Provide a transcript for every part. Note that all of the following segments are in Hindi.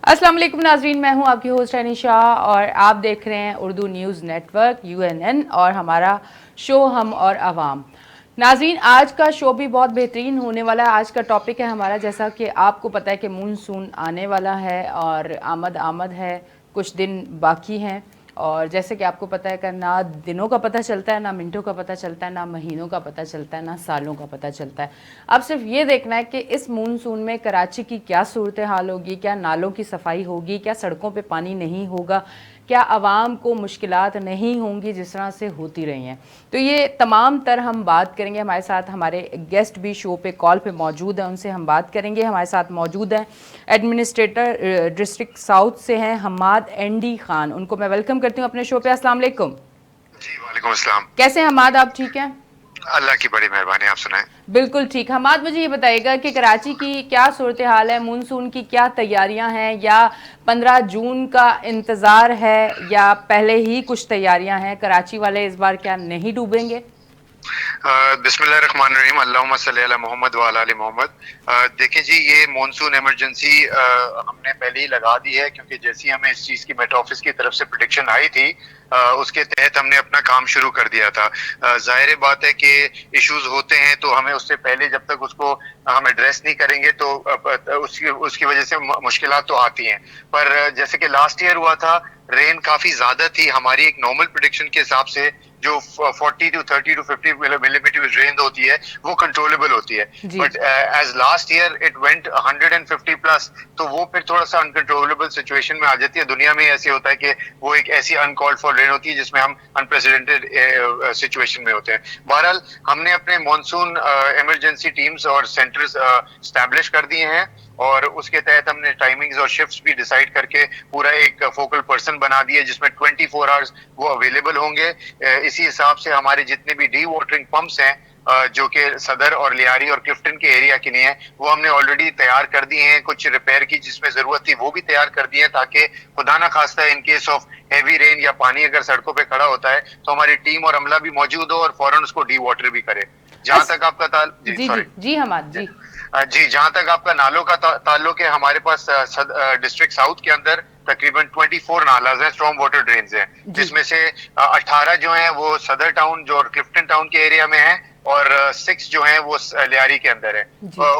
अस्सलाम वालेकुम नाजरीन, मैं हूं आपकी होस्ट अनिशा और आप देख रहे हैं उर्दू न्यूज़ नेटवर्क UNN और हमारा शो हम और अवाम। नाजरीन, आज का शो भी बहुत बेहतरीन होने वाला है। आज का टॉपिक है हमारा, जैसा कि आपको पता है कि मानसून आने वाला है और आमद आमद है, कुछ दिन बाकी हैं। और जैसे कि आपको पता है कि ना दिनों का पता चलता है, ना मिनटों का पता चलता है, ना महीनों का पता चलता है, ना सालों का पता चलता है। अब सिर्फ ये देखना है कि इस मानसून में कराची की क्या सूरत हाल होगी, क्या नालों की सफाई होगी, क्या सड़कों पे पानी नहीं होगा, क्या आवाम को मुश्किलात नहीं होंगी जिस तरह से होती रही हैं। तो ये तमाम तर हम बात करेंगे। हमारे साथ हमारे गेस्ट भी शो पे कॉल पे मौजूद हैं, उनसे हम बात करेंगे। हमारे साथ मौजूद हैं एडमिनिस्ट्रेटर डिस्ट्रिक्ट साउथ से हैं हमाद एंडी खान, उनको मैं वेलकम करती हूँ अपने शो पे। अस्सलाम वालेकुम। जी वालेकुम अस्सलाम। कैसे हैं हमाद, आप ठीक हैं? अल्लाह की बड़ी मेहरबानी, आप सुनाएं। बिल्कुल ठीक। हमाद, मुझे ये बताइएगा कि कराची की क्या सूरत हाल है, मानसून की क्या तैयारियां हैं, या 15 जून का इंतज़ार है, या पहले ही कुछ तैयारियां हैं? कराची वाले इस बार क्या नहीं डूबेंगे? बिस्मिल्लाहिर्रहमानिर्रहीम, अल्लाहुम्मा सल्ली अला मोहम्मद व अला आलि मोहम्मद। देखिए जी, ये मॉनसून इमरजेंसी हमने पहले ही लगा दी है, क्योंकि जैसी हमें इस चीज़ की मेट ऑफिस की तरफ से प्रेडिक्शन आई थी, उसके तहत हमने अपना काम शुरू कर दिया था। जाहिर बात है कि इश्यूज होते हैं, तो हमें उससे पहले जब तक उसको हम एड्रेस नहीं करेंगे तो उसकी उसकी वजह से मुश्किलात तो आती हैं। पर जैसे कि लास्ट ईयर हुआ था, रेन काफी ज्यादा थी। हमारी एक नॉर्मल प्रेडिक्शन के हिसाब से जो 40 टू 30 टू 50 मिलीमीटर रेन होती है वो कंट्रोलेबल होती है, but as last year it went 150 plus, तो वो फिर थोड़ा सा अनकंट्रोलेबल सिचुएशन में आ जाती है। दुनिया में ऐसे होता है कि वो एक ऐसी अनकॉल्ड फॉर रेन होती है जिसमें हम अनप्रेसिडेंटेड सिचुएशन में होते हैं। बहरहाल हमने अपने मॉनसून इमरजेंसी टीम्स और सेंटर्स स्टैब्लिश कर दिए हैं, और उसके तहत हमने टाइमिंग्स और शिफ्ट्स भी डिसाइड करके पूरा एक फोकल पर्सन बना दिया जिसमें 24 आवर्स वो अवेलेबल होंगे। इसी हिसाब से हमारे जितने भी डी वाटरिंग पंप्स हैं, जो कि सदर और लियारी और क्लिफ्टन के एरिया के लिए हैं, वो हमने ऑलरेडी तैयार कर दिए हैं। कुछ रिपेयर की जिसमें जरूरत थी वो भी तैयार कर दिए हैं, ताकि खुदा ना खास्ता in case of heavy rain या पानी अगर सड़कों पे खड़ा होता है तो हमारी टीम और अमला भी मौजूद हो और फौरन उसको डी वाटर भी करे। जहां तक आपका जी जी जी हमाद जी जी, जहां तक आपका नालों का ताल्लुक है, हमारे पास डिस्ट्रिक्ट साउथ के अंदर तकरीबन 24 नालाज हैं, स्ट्रॉन्ग वाटर ड्रेन्स हैं, जिसमें से 18 जो हैं वो सदर टाउन जो क्लिफ्टन टाउन के एरिया में हैं, और 6 जो हैं वो लियारी के अंदर है।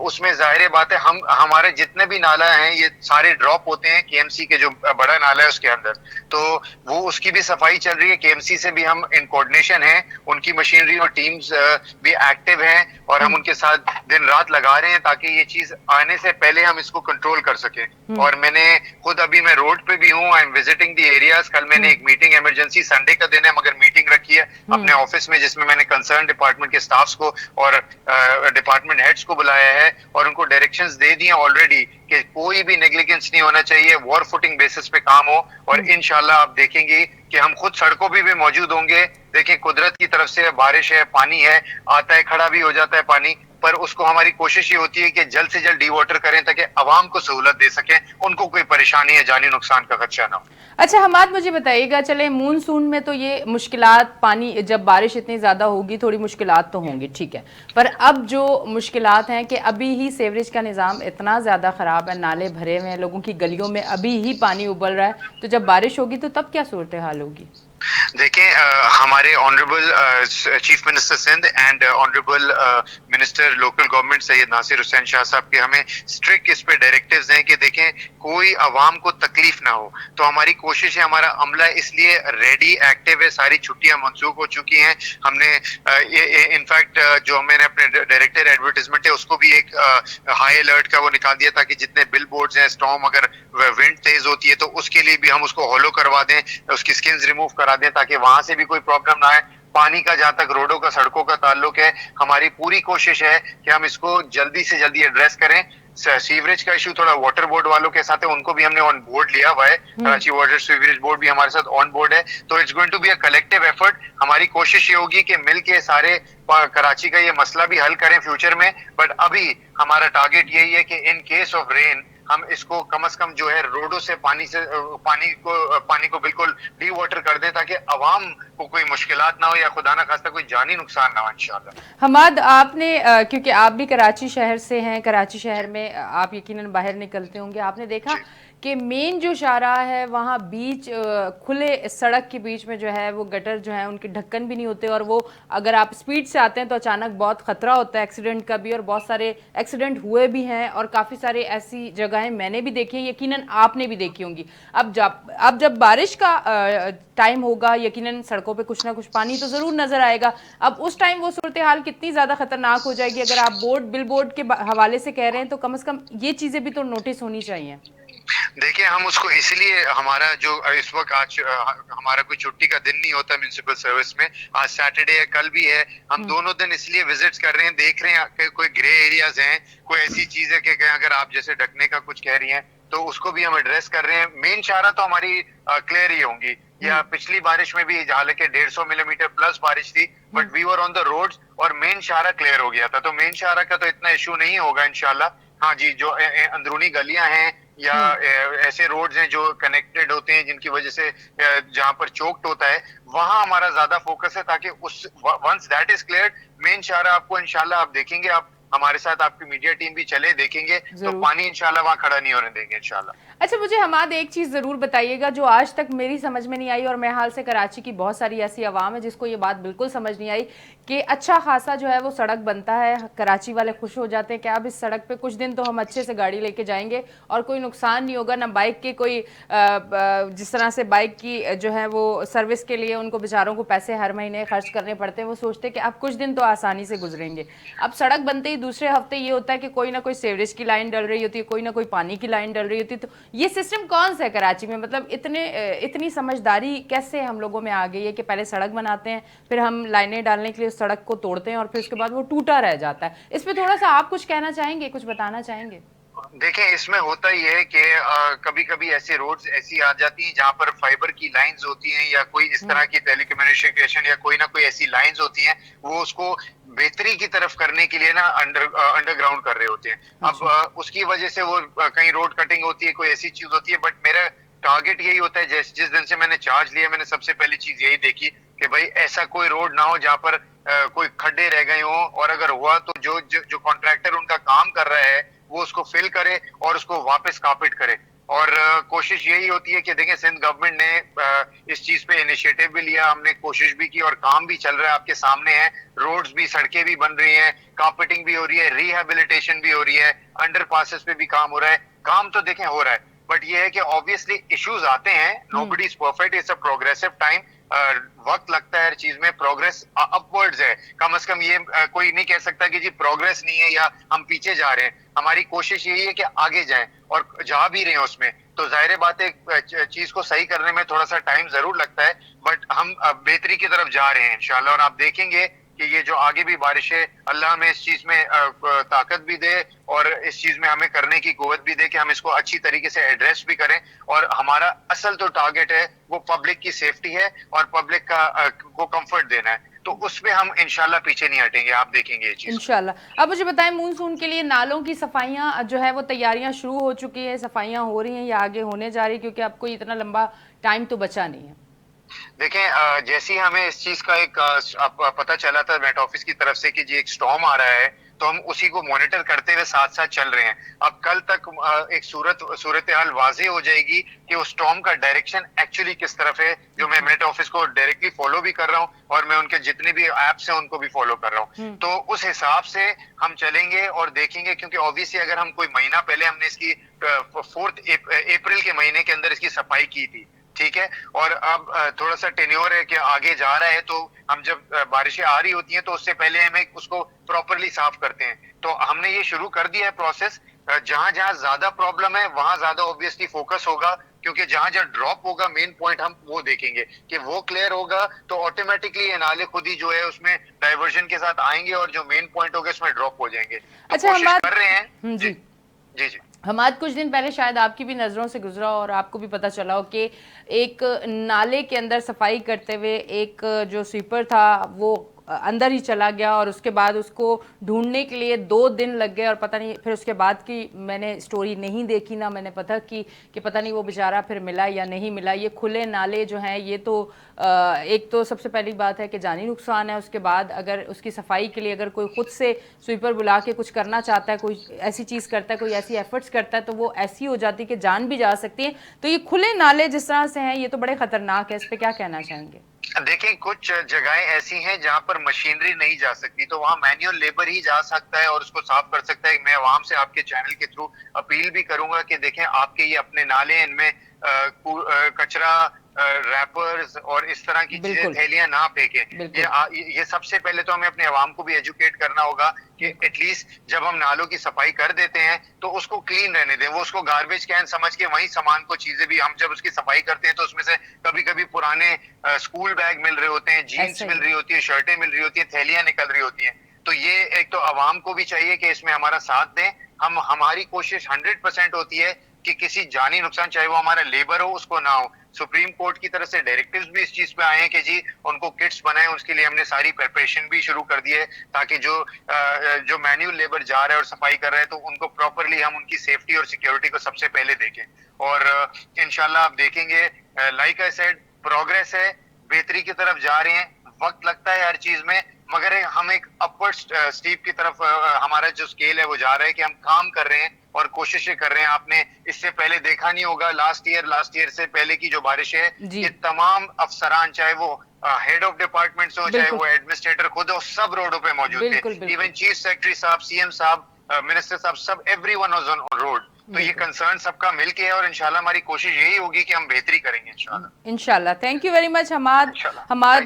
उसमें जाहिर बात है हम हमारे जितने भी नाला हैं ये सारे ड्रॉप होते हैं KMC के जो बड़ा नाला है उसके अंदर, तो वो उसकी भी सफाई चल रही है। KMC से भी हम इन कोऑर्डिनेशन है, उनकी मशीनरी और टीम्स भी एक्टिव हैं, और हम उनके साथ दिन रात लगा रहे हैं ताकि ये चीज आने से पहले हम इसको कंट्रोल कर सकें। और मैंने खुद अभी मैं रोड पे भी हूँ, I am visiting the areas. कल मैंने एक मीटिंग, इमरजेंसी संडे का दिन है मगर मीटिंग रखी है अपने ऑफिस में, जिसमें मैंने कंसर्न डिपार्टमेंट के स्टाफ्स को और डिपार्टमेंट हेड्स को बुलाया है और उनको डायरेक्शंस दे दिए ऑलरेडी कि कोई भी नेग्लिजेंस नहीं होना चाहिए, वॉर फुटिंग बेसिस पे काम हो। और इंशाल्लाह आप देखेंगे कि हम खुद सड़कों पे भी मौजूद होंगे। देखिए, कुदरत की तरफ से बारिश है, पानी है, आता है, खड़ा भी हो जाता है पानी, पर उसको हमारी कोशिश ये होती है कि जल्द से जल्द डी वाटर करें ताकि आवाम को सहूलत दे सकें, उनको कोई परेशानी या जानी नुकसान का खदशा ना हो। अच्छा हमाद, मुझे बताइएगा, चले मानसून में तो ये मुश्किलात, पानी जब बारिश इतनी ज़्यादा होगी थोड़ी मुश्किलात तो होंगी, ठीक है, पर अब जो मुश्किलात हैं कि अभी ही सीवरेज का निज़ाम इतना ज़्यादा ख़राब है, नाले भरे हुए हैं, लोगों की गलियों में अभी ही पानी उबल रहा है, तो जब बारिश होगी तो तब क्या सूरत हाल होगी? देखें, हमारे honourable chief minister Sindh and honourable minister local government Syed Nasir Hussain Shah साहब के हमें स्ट्रिक्ट इस पे डायरेक्टिव्स हैं कि देखें कोई आवाम को तकलीफ ना हो। तो हमारी कोशिश है, हमारा अमला इसलिए रेडी एक्टिव है, सारी छुट्टियां मंसूख हो चुकी हैं। हमने इनफैक्ट जो मैंने अपने डायरेक्टर एडवर्टाइजमेंट है उसको भी एक हाई अलर्ट का वो निकाल दिया, ताकि जितने बिल बोर्ड्स हैं, स्टॉर्म अगर विंड तेज होती है तो उसके लिए भी हम उसको हॉलो करवा दें, उसकी स्किन्स रिमूव करा दें ताकि वहां से भी कोई प्रॉब्लम ना आए। पानी का जहां तक रोडों का सड़कों का ताल्लुक है, हमारी पूरी कोशिश है कि हम इसको जल्दी से जल्दी एड्रेस करें। सीवरेज का इशू थोड़ा वाटर बोर्ड वालों के साथ है, उनको भी हमने ऑन बोर्ड लिया हुआ है, कराची वाटर सीवरेज बोर्ड भी हमारे साथ ऑन बोर्ड है। तो it's going to be a collective effort. हमारी कोशिश ये होगी कि मिलके सारे कराची का ये मसला भी हल करें फ्यूचर में, बट अभी हमारा टारगेट यही है कि इन केस ऑफ रेन हम इसको कम से कम जो है रोडों से पानी को बिल्कुल डी वाटर कर दें, ताकि अवाम को कोई मुश्किलात ना हो या खुदा ना खास्ता कोई जानी नुकसान ना हो इंशाल्लाह। हमाद, आपने क्योंकि आप भी कराची शहर से हैं, कराची शहर में आप यकीनन बाहर निकलते होंगे, आपने देखा कि मेन जो शाहराह है वहाँ बीच खुले सड़क के बीच में जो है वो गटर जो है उनके ढक्कन भी नहीं होते, और वो अगर आप स्पीड से आते हैं तो अचानक बहुत ख़तरा होता है एक्सीडेंट का भी, और बहुत सारे एक्सीडेंट हुए भी हैं, और काफ़ी सारे ऐसी जगहें मैंने भी देखी हैं, यकीनन आपने भी देखी होंगी। अब जब बारिश का टाइम होगा, यकीनन सड़कों पे कुछ ना कुछ पानी तो ज़रूर नज़र आएगा। अब उस टाइम वो सूरत हाल कितनी ज़्यादा ख़तरनाक हो जाएगी। अगर आप बिल बोर्ड के हवाले से कह रहे हैं तो कम से कम ये चीज़ें भी तो नोटिस होनी चाहिए। देखिए, हम उसको इसलिए, हमारा जो इस वक्त आज हमारा कोई छुट्टी का दिन नहीं होता म्युनिसिपल सर्विस में, आज सैटरडे है, कल भी है, हम दोनों दिन इसलिए विजिट्स कर रहे हैं, देख रहे हैं कि कोई ग्रे एरियाज हैं, कोई ऐसी चीज है कि अगर आप जैसे ढकने का कुछ कह रही हैं तो उसको भी हम एड्रेस कर रहे हैं। मेन शाहरा तो हमारी क्लियर ही होंगी, या पिछली बारिश में भी हालांकि 150 मिलीमीटर प्लस बारिश थी, but we were on the roads और मेन शाहरा क्लियर हो गया था, तो मेन शाहरा का तो इतना इशू नहीं होगा इंशाल्लाह। हाँ जी, जो अंदरूनी गलियां हैं या ऐसे रोड्स हैं जो कनेक्टेड होते हैं जिनकी वजह से जहां पर चोक्ड होता है, वहां हमारा ज्यादा फोकस है, ताकि उस once that is clear, main शाहरा आपको इंशाल्लाह आप देखेंगे, आप हमारे साथ आपकी मीडिया टीम भी चले देखेंगे तो पानी इंशाल्लाह वहां खड़ा नहीं होने देंगे इंशाल्लाह। अच्छा, मुझे हमाद एक चीज़ ज़रूर बताइएगा जो आज तक मेरी समझ में नहीं आई, और मेरे हाल से कराची की बहुत सारी ऐसी आवाम है जिसको ये बात बिल्कुल समझ नहीं आई कि अच्छा खासा जो है वो सड़क बनता है, कराची वाले खुश हो जाते हैं कि अब इस सड़क पे कुछ दिन तो हम अच्छे से गाड़ी लेके जाएंगे और कोई नुकसान नहीं होगा, ना बाइक के कोई जिस तरह से बाइक की जो है वो सर्विस के लिए उनको बेचारों को पैसे हर महीने खर्च करने पड़ते हैं, वो सोचते हैं कि अब कुछ दिन तो आसानी से गुजरेंगे। अब सड़क बनते ही दूसरे हफ्ते ये होता है कि कोई ना कोई सीवरेज की लाइन डल रही होती है, कोई ना कोई पानी की लाइन डल रही होती है। तो ये सिस्टम कौन सा है कराची में? मतलब इतनी समझदारी कैसे हम लोगों में आ गई है कि पहले सड़क बनाते हैं, फिर हम लाइनें डालने के लिए सड़क को तोड़ते हैं और फिर उसके बाद वो टूटा रह जाता है। इस पे थोड़ा सा आप कुछ कहना चाहेंगे, कुछ बताना चाहेंगे? देखिए, इसमें होता ये है कि कभी कभी ऐसे रोड्स ऐसी आ जाती हैं जहां पर फाइबर की लाइंस होती हैं या कोई इस तरह की टेलीकम्युनिकेशन या कोई ना कोई ऐसी लाइंस होती हैं, वो उसको बेहतरी की तरफ करने के लिए ना अंडरग्राउंड कर रहे होते हैं। अब उसकी वजह से वो कहीं रोड कटिंग होती है, कोई ऐसी चीज होती है, बट मेरा टारगेट यही होता है, जिस दिन से मैंने चार्ज लिया मैंने सबसे पहली चीज यही देखी कि भाई ऐसा कोई रोड ना हो जहां पर कोई खड्डे रह गए हों, और अगर हुआ तो जो कॉन्ट्रैक्टर उनका काम कर रहा है वो उसको फिल करे और उसको वापस कारपेट करे। और कोशिश यही होती है कि देखें, सिंध गवर्नमेंट ने इस चीज पे इनिशिएटिव भी लिया, हमने कोशिश भी की और काम भी चल रहा है, आपके सामने है, रोड्स भी, सड़कें भी बन रही हैं, कारपेटिंग भी हो रही है, रिहेबिलिटेशन भी हो रही है, अंडर पासेस पे भी काम हो रहा है, काम तो देखें हो रहा है, बट ये है कि ऑब्वियसली इश्यूज आते हैं, nobody is perfect, it's a progressive time, वक्त लगता है हर चीज में, प्रोग्रेस अपवर्ड्स है, कम से कम ये कोई नहीं कह सकता कि जी प्रोग्रेस नहीं है या हम पीछे जा रहे हैं। हमारी कोशिश यही है कि आगे जाएं और जा भी रहे हैं उसमें, तो जाहिर बात है चीज को सही करने में थोड़ा सा टाइम जरूर लगता है, बट हम बेहतरी की तरफ जा रहे हैं इंशाल्लाह। और आप देखेंगे कि ये जो आगे भी बारिशें, अल्लाह हमें इस चीज में ताकत भी दे और इस चीज में हमें करने की कुव्वत भी दे कि हम इसको अच्छी तरीके से एड्रेस भी करें। और हमारा असल तो टारगेट है वो पब्लिक की सेफ्टी है और पब्लिक को कंफर्ट देना है, तो उसमें हम इंशाल्लाह पीछे नहीं हटेंगे, आप देखेंगे ये चीज इंशाल्लाह। अब मुझे बताएं, मानसून के लिए नालों की सफाइयां जो है वो तैयारियां शुरू हो चुकी है, सफाइयां हो रही हैं या आगे होने जा रही है, क्योंकि अब कोई इतना लंबा टाइम तो बचा नहीं है? देखें, जैसे ही हमें इस चीज का एक पता चला था मेट ऑफिस की तरफ से कि जी एक स्टॉर्म आ रहा है, तो हम उसी को मॉनिटर करते हुए साथ साथ चल रहे हैं। अब कल तक एक सूरत हाल वाजे हो जाएगी कि उस स्टॉर्म का डायरेक्शन एक्चुअली किस तरफ है, जो मैं मेट ऑफिस को डायरेक्टली फॉलो भी कर रहा हूँ और मैं उनके जितने भी एप्स हैं उनको भी फॉलो कर रहा हूँ, तो उस हिसाब से हम चलेंगे और देखेंगे, क्योंकि ऑब्वियसली अगर हम कोई महीना पहले हमने इसकी 4 अप्रैल के महीने के अंदर इसकी सफाई की थी, ठीक है, और अब थोड़ा सा टेन्योर है कि आगे जा रहा है, तो हम जब बारिशें आ रही होती हैं तो उससे पहले हमें उसको प्रॉपरली साफ करते हैं, तो हमने ये शुरू कर दिया है प्रोसेस। जहां जहां ज्यादा प्रॉब्लम है वहां ज्यादा ऑब्वियसली फोकस होगा, क्योंकि जहां जहां ड्रॉप होगा मेन पॉइंट हम वो देखेंगे कि वो क्लियर होगा, तो ऑटोमेटिकली ये नाले खुद ही जो है उसमें डाइवर्जन के साथ आएंगे और जो मेन पॉइंट होगा उसमें ड्रॉप हो जाएंगे। तो अच्छा, कोशिश कर रहे हैं जी जी जी। हमाद, कुछ दिन पहले शायद आपकी भी नज़रों से गुजरा और आपको भी पता चला हो कि एक नाले के अंदर सफाई करते हुए एक जो स्वीपर था वो अंदर ही चला गया और उसके बाद उसको ढूंढने के लिए 2 दिन लग गए और पता नहीं फिर उसके बाद की मैंने स्टोरी नहीं देखी ना मैंने पता कि पता नहीं वो बेचारा फिर मिला या नहीं मिला। ये खुले नाले जो हैं ये तो एक तो सबसे पहली बात है कि जानी नुकसान है, उसके बाद अगर उसकी सफाई के लिए अगर कोई खुद से स्वीपर बुला के कुछ करना चाहता है, कोई ऐसी चीज़ करता है, कोई ऐसी एफर्ट्स करता है तो वो ऐसी हो जाती है कि जान भी जा सकती है। तो ये खुले नाले जिस तरह से हैं ये तो बड़े खतरनाक है, इस पर क्या कहना चाहेंगे? देखिए कुछ जगहें ऐसी हैं जहां पर मशीनरी नहीं जा सकती, तो वहां मैन्युअल लेबर ही जा सकता है और उसको साफ कर सकता है। मैं आवाम से आपके चैनल के थ्रू अपील भी करूंगा कि देखें आपके ये अपने नाले हैं, इनमें कचरा, रैपर्स और इस तरह की चीजें, थैलियां ना फेंकें। ये सबसे पहले तो हमें अपने आवाम को भी एजुकेट करना होगा कि एटलीस्ट जब हम नालों की सफाई कर देते हैं तो उसको क्लीन रहने दें। वो उसको गार्बेज कैन समझ के वहीं सामान को चीजें भी, हम जब उसकी सफाई करते हैं तो उसमें से कभी कभी पुराने स्कूल बैग मिल रहे होते हैं, जीन्स मिल रही होती है, शर्टें मिल रही होती है, थैलियां निकल रही होती हैं। तो ये एक तो आवाम को भी चाहिए कि इसमें हमारा साथ दें। हमारी कोशिश 100% होती है कि किसी जानी नुकसान, चाहे वो हमारा लेबर हो, उसको ना हो। सुप्रीम कोर्ट की तरफ से डायरेक्टिव्स भी इस चीज पे आए हैं कि जी उनको किट्स बनाए, उसके लिए हमने सारी प्रिपरेशन भी शुरू कर दी है ताकि जो मैन्युअल लेबर जा रहा है और सफाई कर रहा है तो उनको प्रॉपरली हम उनकी सेफ्टी और सिक्योरिटी को सबसे पहले देखें। और इंशाल्लाह आप देखेंगे, लाइक आई सेड, प्रोग्रेस है, बेहतरी की तरफ जा रहे हैं। वक्त लगता है हर चीज में, मगर हम एक अपवर्ड स्टीप की तरफ हमारा जो स्केल है वो जा रहा है कि हम काम कर रहे हैं और कोशिशें कर रहे हैं। आपने इससे पहले देखा नहीं होगा, लास्ट ईयर से पहले की जो बारिश है, ये तमाम अफसरान, चाहे वो हेड ऑफ डिपार्टमेंट्स हो, चाहे वो एडमिनिस्ट्रेटर खुद हो, सब रोडों पे मौजूद थे। इवन चीफ सेक्रेटरी साहब, सीएम साहब, मिनिस्टर साहब, सब एवरीवन वाज ऑन रोड। तो ये कंसर्न सबका मिलके है और इंशाल्लाह हमारी कोशिश यही होगी कि हम बेहतरी करेंगे इंशाल्लाह। Thank you very much Hamad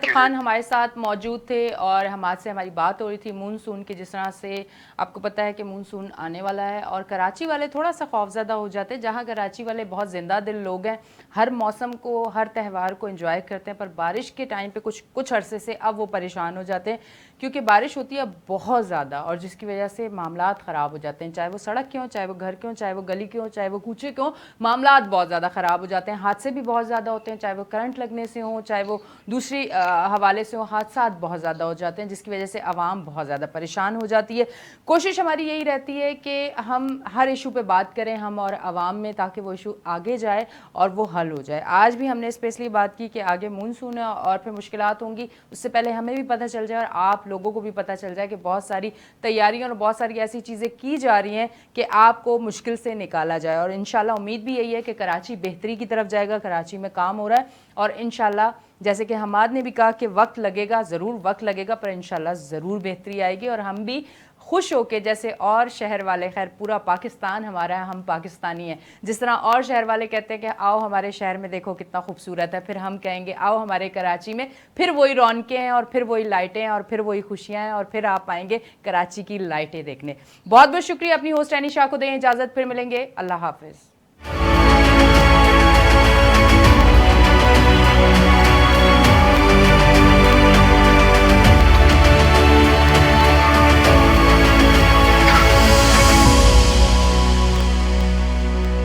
Khan हमारे साथ मौजूद थे और हमाद से हमारी बात हो रही थी मूनसून की। जिस तरह से आपको पता है कि मूनसून आने वाला है और कराची वाले थोड़ा सा खौफजदा हो जाते हैं, जहाँ कराची वाले बहुत जिंदा दिल लोग हैं, हर मौसम को, हर त्यौहार को एंजॉय करते हैं, पर बारिश के टाइम पे कुछ अरसे से अब वो परेशान हो जाते हैं क्योंकि बारिश होती है बहुत ज़्यादा और जिसकी वजह से मामलात ख़राब हो जाते हैं, चाहे वो सड़क के हों, चाहे वो घर के हों, चाहे वो गली के हों, चाहे वो कूचे के हों, मामलात बहुत ज़्यादा ख़राब हो जाते हैं। हादसे भी बहुत ज़्यादा होते हैं, चाहे वो करंट लगने से हों, चाहे वो दूसरी हवाले से हों, हादसा बहुत ज़्यादा हो जाते हैं जिसकी वजह से आवाम बहुत ज़्यादा परेशान हो जाती है। कोशिश हमारी यही रहती है कि हम हर इशू पे बात करें, हम और आवाम में, ताकि वो इशू आगे जाए और वो हल हो जाए। आज भी हमने स्पेशली बात की कि आगे मानसून है और फिर मुश्किलात होंगी, उससे पहले हमें भी पता चल जाए और आप लोगों को भी पता चल जाए कि बहुत सारी तैयारियां और बहुत सारी ऐसी चीज़ें की जा रही हैं कि आपको मुश्किल से निकाला जाए। और इंशाल्लाह उम्मीद भी यही है कि कराची बेहतरी की तरफ जाएगा, कराची में काम हो रहा है और इंशाल्लाह जैसे कि हमाद ने भी कहा कि वक्त लगेगा, ज़रूर वक्त लगेगा, पर इंशाल्लाह ज़रूर बेहतरी आएगी और हम भी खुश होके, जैसे और शहर वाले, खैर पूरा पाकिस्तान हमारा है, हम पाकिस्तानी हैं, जिस तरह और शहर वाले कहते हैं कि आओ हमारे शहर में देखो कितना खूबसूरत है, फिर हम कहेंगे आओ हमारे कराची में, फिर वही रौनकें हैं और फिर वही लाइटें हैं और फिर वही खुशियाँ हैं और फिर आप आएंगे कराची की लाइटें देखने। बहुत बहुत शुक्रिया। अपनी होस्ट एनी शाह को दें इजाज़त, फिर मिलेंगे। अल्लाह हाफिज़।